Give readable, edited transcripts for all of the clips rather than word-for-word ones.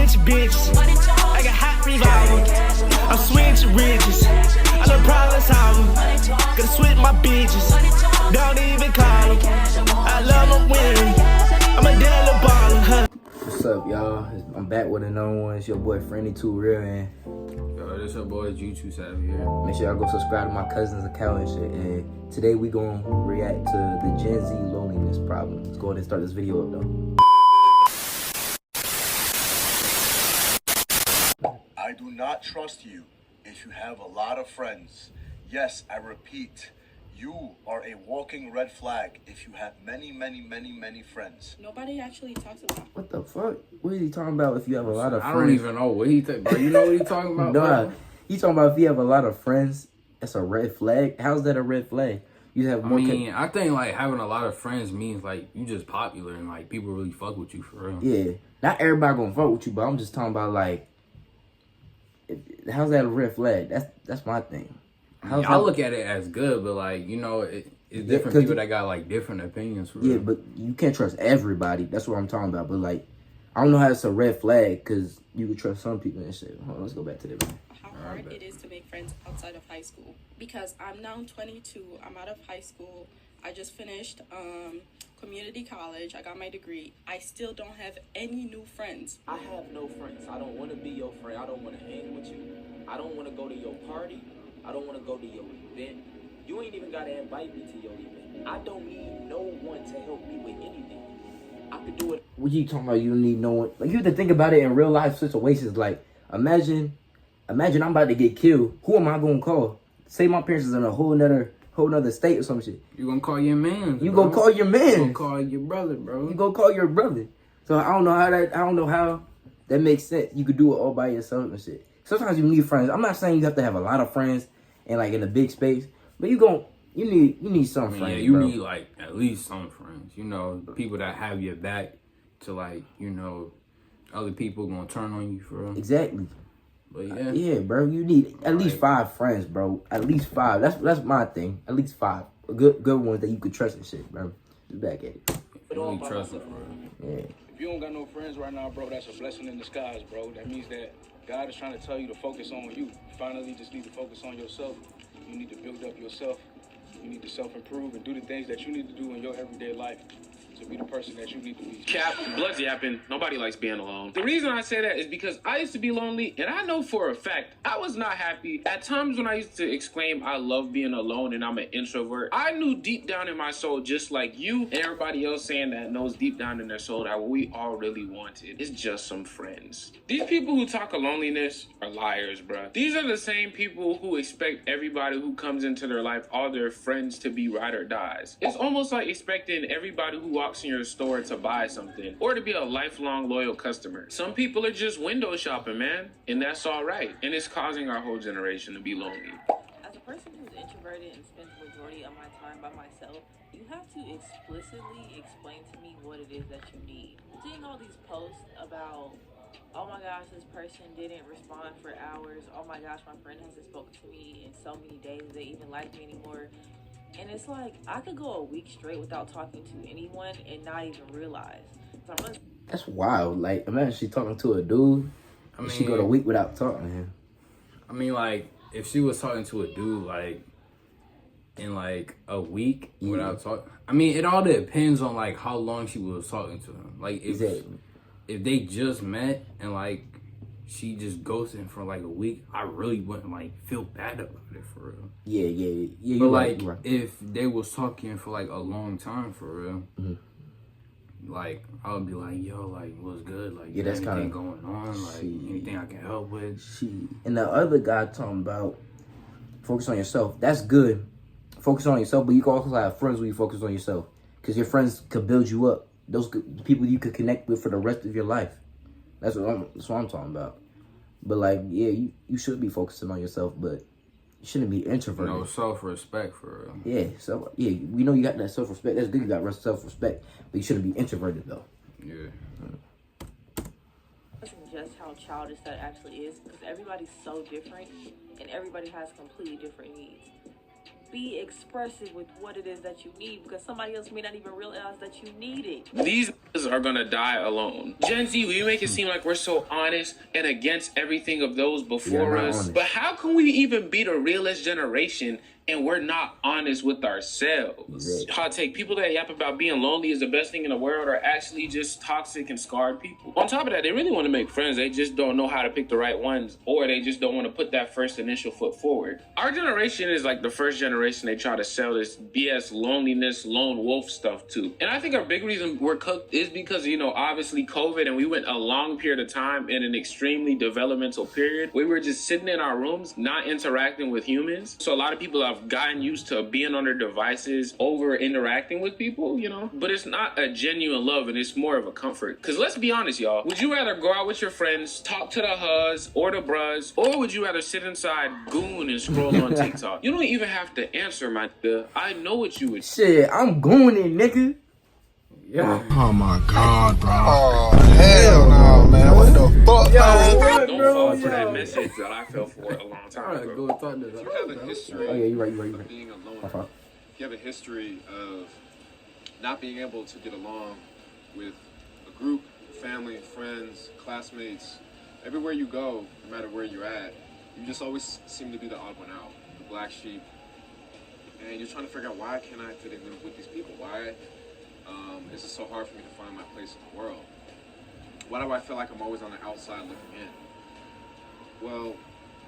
switch bitches. I got hot revolver. I'm switching riches. I know problems solving. Gotta switch my bitches. Don't even call them. I love them winning. I'm a daily baller, huh? What's up, y'all? I'm back with another one. It's your boy Friendly 2 Real, and yo, this your boy G2 Savvy here. make sure y'all go subscribe to my cousin's account and shit. And today we gonna react to the Gen Z loneliness problem. Let's go ahead and start this video up though. I do not trust you if you have a lot of friends. Yes, I repeat, you are a walking red flag if you have many friends. Nobody actually talks about. What the fuck? What is he talking about if you have a lot of friends? I don't even know what he think, bro. You know what he talking about? Nah, he talking about if you have a lot of friends, that's a red flag. How's that a red flag? You have more. I think like having a lot of friends means like you just popular and like people really fuck with you for real. Yeah, not everybody gonna fuck with you, but I'm just talking about like, how's that a red flag? That's my thing. I look at it as good, but like you know, it's different people that got like different opinions. For real. But you can't trust everybody. That's what I'm talking about. But like, I don't know how it's a red flag because you can trust some people and shit. Hold on, let's go back to that. How hard it is to make friends outside of high school. Because I'm now 22. I'm out of high school. I just finished community college. I got my degree. I still don't have any new friends. I have no friends. I don't want to be your friend. I don't want to hang with you. I don't want to go to your party. I don't want to go to your event. You ain't even got to invite me to your event. I don't need no one to help me with anything. I could do it. What you talking about? You don't need no one. Like, you have to think about it in real life situations. Like, imagine I'm about to get killed. Who am I gonna call? Say my parents is in a whole nother state or some shit. You gonna call your man? You gonna call your man? You gonna call your brother, bro? You gonna call your brother? So I don't know how that makes sense. You could do it all by yourself and shit. Sometimes you need friends. I'm not saying you have to have a lot of friends and like in a big space, but you need some friends. Yeah, you bro. need like at least some friends. You know, people that have your back to like you know, other people gonna turn on you for real. Exactly. But yeah, yeah, bro. You need at least 5 friends, bro. At least 5. That's my thing. At least 5. Good ones that you could trust and shit, bro. Just back at it. you really trust them for real. Yeah. If you don't got no friends right now, bro, that's a blessing in disguise, bro. That means that God is trying to tell you to focus on you. You finally just need to focus on yourself. You need to build up yourself. You need to self-improve and do the things that you need to do in your everyday life to be the person that you need to be. Cap, blood's yapping. Nobody likes being alone. The reason I say that is because I used to be lonely, and I know for a fact I was not happy. At times when I used to exclaim, I love being alone and I'm an introvert, I knew deep down in my soul, just like you and everybody else saying that knows deep down in their soul, that what we all really wanted is just some friends. These people who talk of loneliness are liars, bruh. These are the same people who expect everybody who comes into their life, all their friends, to be ride or dies. It's almost like expecting everybody who walks in your store to buy something or to be a lifelong loyal customer. Some people are just window shopping, man, and that's all right. And it's causing our whole generation to be lonely. As a person who's introverted and spends the majority of my time by myself, you have to explicitly explain to me what it is that you need. Seeing all these posts about, oh my gosh, this person didn't respond for hours. Oh my gosh, my friend hasn't spoken to me in so many days. They even like me anymore. And it's like, I could go a week straight without talking to anyone and not even realize. So That's wild. Like, imagine she talking to a dude, and she go a week without talking to him. I mean, like, if she was talking to a dude, like, in, like, a week without talking... I mean, it all depends on, like, how long she was talking to him. Like, if they just met and, like, she just ghosted him for, like, a week, I really wouldn't, like, feel bad about it, for real. Yeah. But, like, if they was talking for, like, a long time, for real... Like, I would be like, yo, like, what's good? Like, that's kind of going on? Like, anything I can help with? And the other guy talking about focus on yourself. That's good. Focus on yourself, but you can also have friends when you focus on yourself. Because your friends could build you up. Those people you could connect with for the rest of your life. That's what I'm talking about. But, like, yeah, you should be focusing on yourself, but you shouldn't be introverted. No self-respect, for real. Yeah, we know you got that self-respect. That's good, you got self-respect. But you shouldn't be introverted, though. Yeah. just how childish that actually is, because everybody's so different and everybody has completely different needs. be expressive with what it is that you need, because somebody else may not even realize that you need it. These niggas are gonna die alone. Gen Z, we make it seem like we're so honest and against everything of those before us. honest. But how can we even be the realest generation and we're not honest with ourselves? Exactly. Hot take, people that yap about being lonely is the best thing in the world are actually just toxic and scarred people. On top of that, they really want to make friends. They just don't know how to pick the right ones, or they just don't want to put that first initial foot forward. Our generation is like the first generation they try to sell this BS loneliness, lone wolf stuff to. And I think our big reason we're cooked is because, you know, obviously COVID, and we went a long period of time in an extremely developmental period. We were just sitting in our rooms, not interacting with humans. So a lot of people have gotten used to being on their devices over interacting with people, you know, but it's not a genuine love, and it's more of a comfort. Because let's be honest, y'all, would you rather go out with your friends, talk to the huz or the bruz, or would you rather sit inside, goon, and scroll on TikTok? You don't even have to answer, my nigga. I know what you would. Shit, I'm going in, nigga. Yeah. Oh my God, bro. Oh, hell no, man. What the fuck, man? Don't fall for that message that I fell for a long time ago. Go talk to You have a history Oh yeah, you're right. of being alone. Uh-huh. You have a history of not being able to get along with a group, family, friends, classmates. Everywhere you go, no matter where you're at, you just always seem to be the odd one out, the black sheep. And you're trying to figure out, why can't I fit in with these people? Why is it so hard for me to find my place in the world? Why do I feel like I'm always on the outside looking in? Well,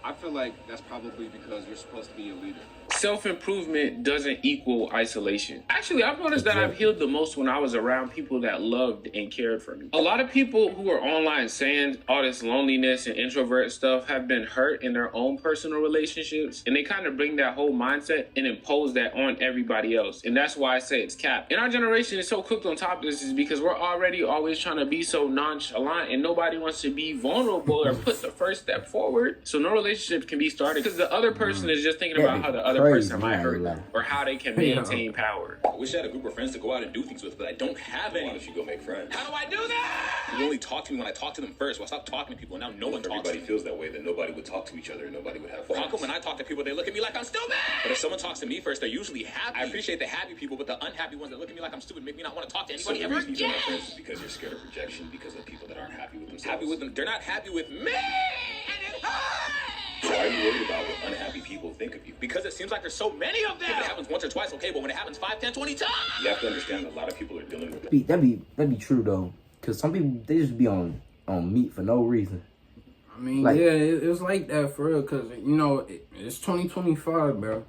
I feel like that's probably because you're supposed to be a leader. Self-improvement doesn't equal isolation. Actually, I've noticed that I've healed the most when I was around people that loved and cared for me. A lot of people who are online saying all this loneliness and introvert stuff have been hurt in their own personal relationships, and they kind of bring that whole mindset and impose that on everybody else. And that's why I say it's cap. And our generation is so cooked on top of this is because we're already always trying to be so nonchalant, and nobody wants to be vulnerable or put the first step forward. So no relationship can be started because the other person is just thinking about how the other person might hurt them or how they can maintain power. I wish I had a group of friends to go out and do things with, but I don't have any. Why don't you go make friends? How do I do that? You only talk to me when I talk to them first. Well, I stopped talking to people, and now no one talks to me. If everybody feels that way, then nobody would talk to each other, and nobody would have friends. Well, how come when I talk to people, they look at me like I'm stupid? But if someone talks to me first, they're usually happy. I appreciate the happy people, but the unhappy ones that look at me like I'm stupid make me not want to talk to anybody ever again. So the reason you don't have friends is because you're scared of rejection, because of people that aren't happy with themselves. Happy with them. They're not happy with me! And it hurts! So why are you worried about what unhappy people think of you? Because it seems like there's so many of them. If it happens once or twice, okay, but when it happens 5, 10, 20 times, you have to understand that a lot of people are dealing with it. That'd be true though, cause some people they just be on meat for no reason. I mean, Like- yeah, it's like that for real, cause you know it's 2025, bro.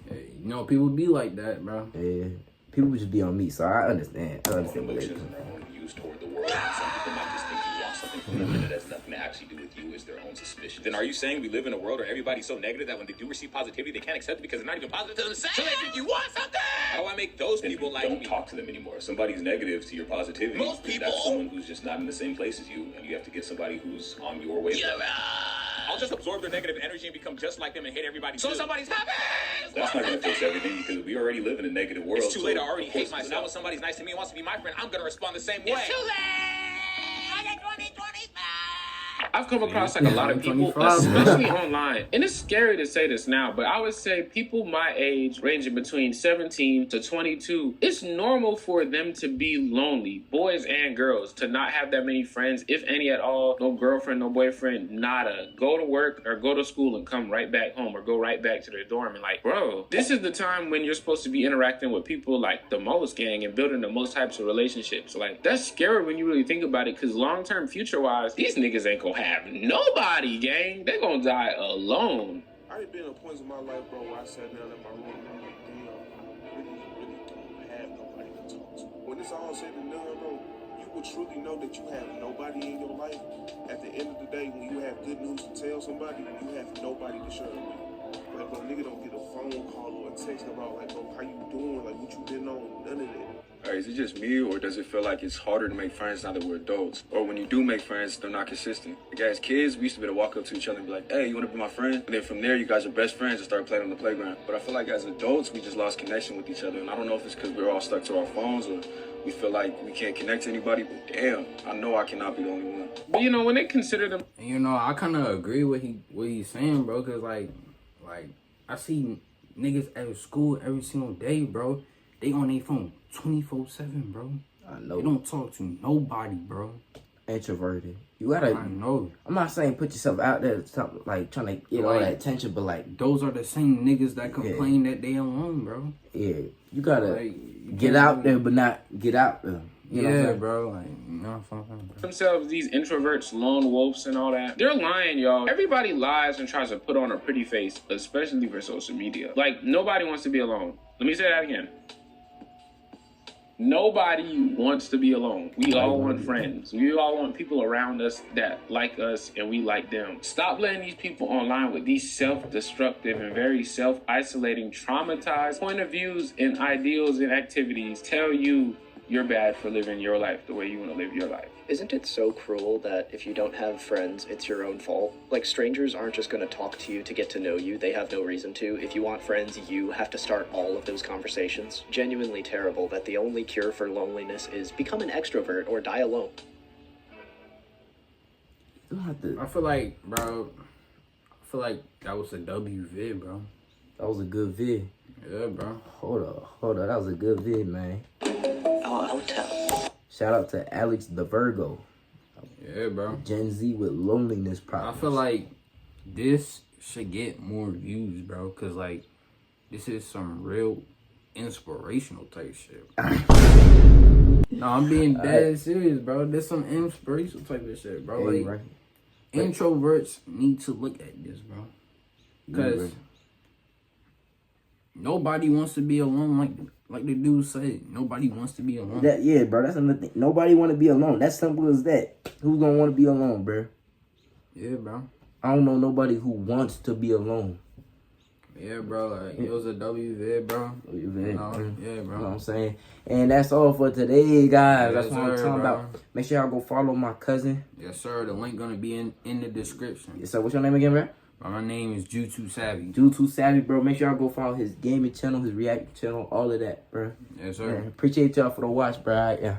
You know, people be like that, bro. Yeah, people just be on meat, so I understand. I understand what they Emotions do. and their own views toward the world. And some people might just think you want something from them that has nothing to actually do with you. Is their own suspicion. Then are you saying we live in a world where everybody's so negative that when they do receive positivity, they can't accept it because they're not even positive to themselves? So they think you want something. How do I make those people like Don't me? talk to them anymore. If somebody's negative to your positivity, Most people- that's someone who's just not in the same place as you, and you have to get somebody who's on your wavelength. You're right. I'll just absorb their negative energy and become just like them and hate everybody. So somebody's happy. That's not going to fix everything because we already live in a negative world. It's too late. I so already of hate course it's myself. When somebody's nice to me and wants to be my friend, I'm gonna respond the same way. It's too I've come across like a lot of people, 25, especially online, and it's scary to say this now, but I would say people my age, ranging between 17 to 22, it's normal for them to be lonely, boys and girls, to not have that many friends, if any at all, no girlfriend, no boyfriend, nada. Go to work or go to school and come right back home or go right back to their dorm. And like, bro, this is the time when you're supposed to be interacting with people like the most, gang, and building the most types of relationships. Like, that's scary when you really think about it, because long-term, future-wise, these niggas ain't gonna have nobody, gang. They gonna die alone. I ain't been at points in my life, bro, where I sat down in my room and I'm like, damn, I really don't have nobody to talk to. When it's all said and done, bro, you will truly know that you have nobody in your life. At the end of the day, when you have good news to tell somebody, you have nobody to share it with. Like, bro, nigga don't get a phone call or a text about, like, bro, how you doing? Like, what you been on? None of that. Is it just me, or does it feel like it's harder to make friends now that we're adults? Or when you do make friends, they're not consistent? Like, as kids, we used to be able to walk up to each other and be like, hey, you want to be my friend? And then from there, you guys are best friends and start playing on the playground. But I feel like as adults, we just lost connection with each other. And I don't know if it's because we're all stuck to our phones or we feel like we can't connect to anybody. But damn, I know I cannot be the only one. But you know, when they consider them... You know, I kind of agree with what he's saying, bro, because like I see niggas at school every single day, bro. They on their phone 24/7, bro. I know. They don't talk to nobody, bro. Introverted. You gotta. I know. I'm not saying put yourself out there, like trying to get all that attention, but like those are the same niggas that complain that they alone, bro. Yeah, you gotta like, get out there, but not get out there. You know what I'm saying? Bro. Like, no, fucking. Themselves, these introverts, lone wolves, and all that. They're lying, y'all. Everybody lies and tries to put on a pretty face, especially for social media. Like, nobody wants to be alone. Let me say that again. Nobody wants to be alone. We all want friends. We all want people around us that like us and we like them. Stop letting these people online with these self-destructive and very self-isolating, traumatized point of views and ideals and activities tell you you're bad for living your life the way you want to live your life. Isn't it so cruel that if you don't have friends, it's your own fault? Like, strangers aren't just going to talk to you to get to know you. They have no reason to. If you want friends, you have to start all of those conversations. Genuinely terrible that the only cure for loneliness is become an extrovert or die alone. I feel like, bro, that was a W vid, bro. That was a good vid. Yeah, bro. Hold up. That was a good vid, man. Hotel. Shout out to Alex the Virgo. Yeah, bro. Gen Z with loneliness problems. I feel like this should get more views, bro, because, like, this is some real inspirational type shit. No, I'm being dead serious, bro. This some inspirational type of shit, bro. Hey, like, right. Introverts need to look at this, bro. Because nobody wants to be alone, like the dude said. Nobody wants to be alone. Yeah, bro. That's another thing. Nobody want to be alone. That's simple as that. Who's gonna want to be alone, bro? Yeah, bro. I don't know nobody who wants to be alone. Yeah, bro. Like, it was a W vid, bro. W vid. Yeah, bro. You know what I'm saying? And that's all for today, guys. Yes, that's what I'm sir, talking bro. about. Make sure y'all go follow my cousin. Yes, sir. The link gonna be in the description. Yes, sir. What's your name again, bro? My name is Jutu Savvy. Jutu Savvy, bro. Make sure y'all go follow his gaming channel, his reaction channel, all of that, bro. Yes, sir. Man, appreciate y'all for the watch, bro. Yeah.